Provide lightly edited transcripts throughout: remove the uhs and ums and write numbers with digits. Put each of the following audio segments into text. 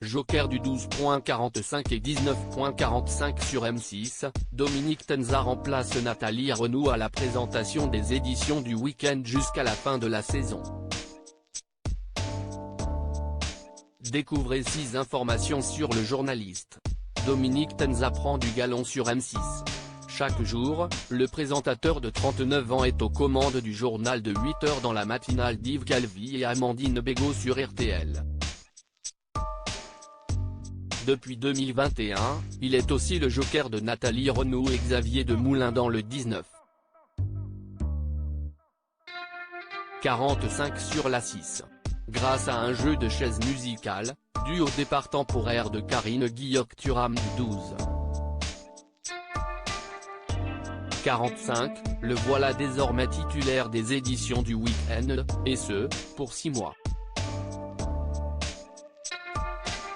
Joker du 12.45 et 19.45 sur M6, Dominique Tenza remplace Nathalie Arnaud à la présentation des éditions du week-end jusqu'à la fin de la saison. Découvrez 6 informations sur le journaliste. Dominique Tenza prend du galon sur M6. Chaque jour, le présentateur de 39 ans est aux commandes du journal de 8 heures dans la matinale d'Yves Calvi et Amandine Bégaud sur RTL. Depuis 2021, il est aussi le joker de Nathalie Arnaud et Xavier Demoulin dans le 19. 45 sur la 6. Grâce à un jeu de chaises musicales, dû au départ temporaire de Karine Guillaume-Thuram du 12. 45, le voilà désormais titulaire des éditions du week-end, et ce, pour 6 mois.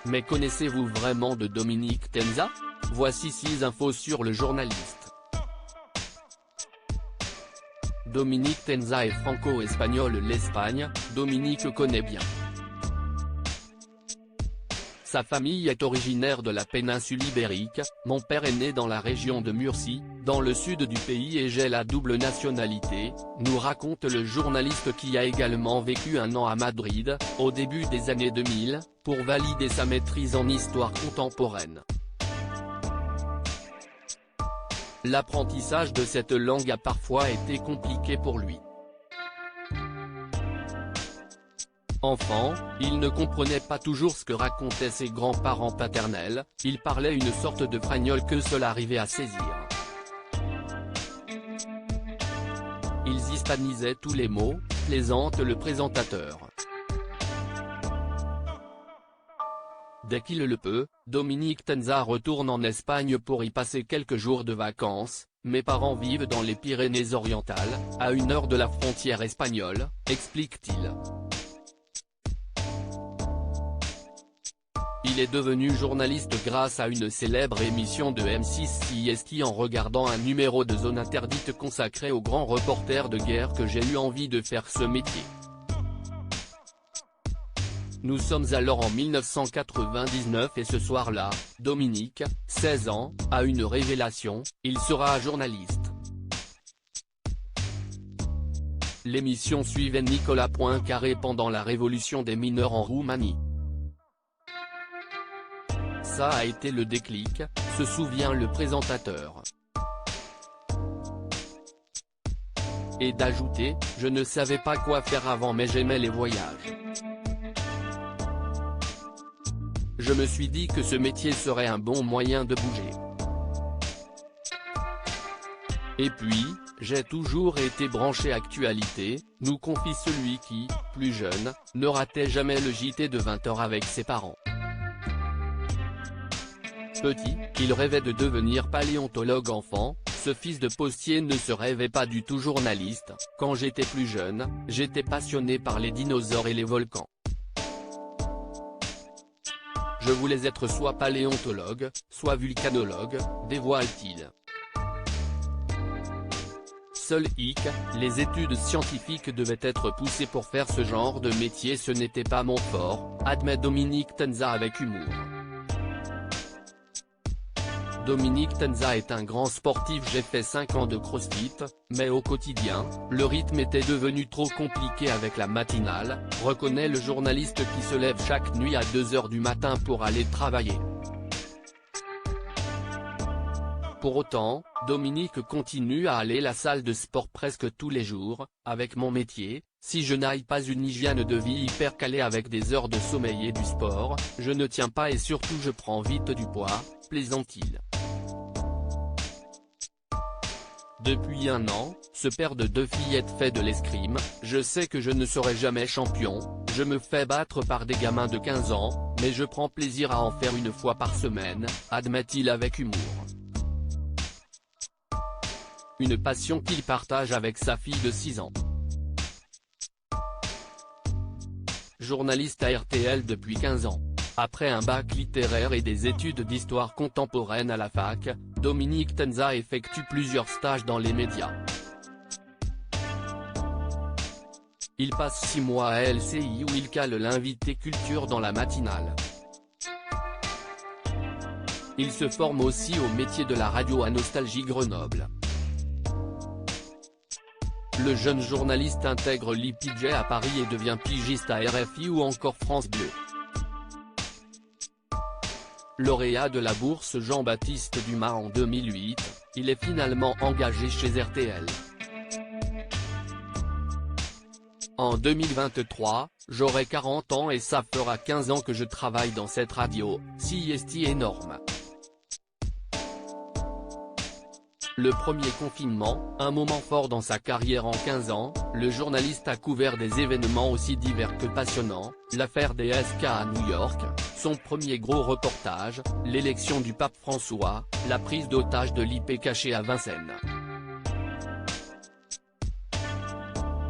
Mais connaissez-vous vraiment de Dominique Tenza? Voici 6 infos sur le journaliste. Dominique Tenza est franco-espagnol. L'Espagne, Dominique connaît bien. Sa famille est originaire de la péninsule ibérique, mon père est né dans la région de Murcie, dans le sud du pays et j'ai la double nationalité, nous raconte le journaliste qui a également vécu un an à Madrid, au début des années 2000, pour valider sa maîtrise en histoire contemporaine. L'apprentissage de cette langue a parfois été compliqué pour lui. Enfant, il ne comprenait pas toujours ce que racontaient ses grands-parents paternels, il parlait une sorte de fragnole que seul arrivait à saisir. Ils hispanisaient tous les mots, plaisante le présentateur. Dès qu'il le peut, Dominique Tenza retourne en Espagne pour y passer quelques jours de vacances. Mes parents vivent dans les Pyrénées-Orientales, à 1 heure de la frontière espagnole, explique-t-il. Il est devenu journaliste grâce à une célèbre émission de M6 CST en regardant un numéro de Zone Interdite consacré aux grands reporters de guerre que j'ai eu envie de faire ce métier. Nous sommes alors en 1999 et ce soir-là, Dominique, 16 ans, a une révélation, il sera journaliste. L'émission suivait Nicolas Poincaré pendant la révolution des mineurs en Roumanie. Ça a été le déclic, se souvient le présentateur. Et d'ajouter, je ne savais pas quoi faire avant mais j'aimais les voyages. Je me suis dit que ce métier serait un bon moyen de bouger. Et puis, j'ai toujours été branché actualité, nous confie celui qui, plus jeune, ne ratait jamais le JT de 20h avec ses parents. Petit, il rêvait de devenir paléontologue enfant, ce fils de postier ne se rêvait pas du tout journaliste. Quand j'étais plus jeune, j'étais passionné par les dinosaures et les volcans. Je voulais être soit paléontologue, soit vulcanologue, dévoile-t-il. Seul hic, les études scientifiques devaient être poussées pour faire ce genre de métier, ce n'était pas mon fort, admet Dominique Tenza avec humour. Dominique Tenza est un grand sportif. J'ai fait 5 ans de crossfit, mais au quotidien, le rythme était devenu trop compliqué avec la matinale, reconnaît le journaliste qui se lève chaque nuit à 2 heures du matin pour aller travailler. Pour autant, Dominique continue à aller à la salle de sport presque tous les jours, avec mon métier, si je n'aille pas une hygiène de vie hyper calée avec des heures de sommeil et du sport, je ne tiens pas et surtout je prends vite du poids, plaisante-t-il. Depuis 1 an, ce père de 2 fillettes fait de l'escrime, je sais que je ne serai jamais champion, je me fais battre par des gamins de 15 ans, mais je prends plaisir à en faire 1 fois par semaine, admet-il avec humour. Une passion qu'il partage avec sa fille de 6 ans. Journaliste à RTL depuis 15 ans. Après un bac littéraire et des études d'histoire contemporaine à la fac, Dominique Tenza effectue plusieurs stages dans les médias. Il passe 6 mois à LCI où il cale l'invité culture dans la matinale. Il se forme aussi au métier de la radio à Nostalgie Grenoble. Le jeune journaliste intègre l'IPJ à Paris et devient pigiste à RFI ou encore France Bleu. Lauréat de la bourse Jean-Baptiste Dumas en 2008, il est finalement engagé chez RTL. En 2023, j'aurai 40 ans et ça fera 15 ans que je travaille dans cette radio, c'est énorme. Le premier confinement, un moment fort dans sa carrière en 15 ans, le journaliste a couvert des événements aussi divers que passionnants, l'affaire des SK à New York, son premier gros reportage, l'élection du pape François, la prise d'otage de l'IP cachée à Vincennes.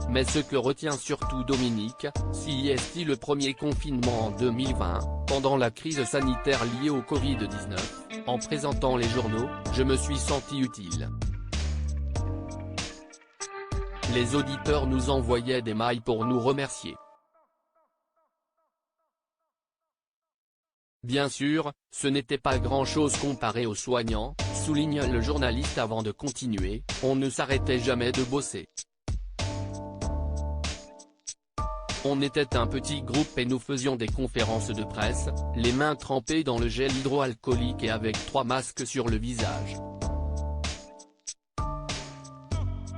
Mais ce que retient surtout Dominique, c'est le premier confinement en 2020, pendant la crise sanitaire liée au Covid-19, en présentant les journaux, je me suis senti utile. Les auditeurs nous envoyaient des mails pour nous remercier. Bien sûr, ce n'était pas grand-chose comparé aux soignants, souligne le journaliste avant de continuer, on ne s'arrêtait jamais de bosser. On était un petit groupe et nous faisions des conférences de presse, les mains trempées dans le gel hydroalcoolique et avec 3 masques sur le visage.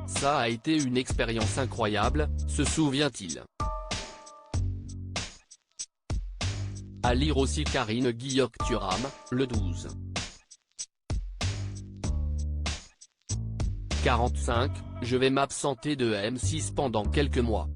Ça a été une expérience incroyable, se souvient-il. À lire aussi Karine Guilloc-Thuram, le 12. 45, je vais m'absenter de M6 pendant quelques mois.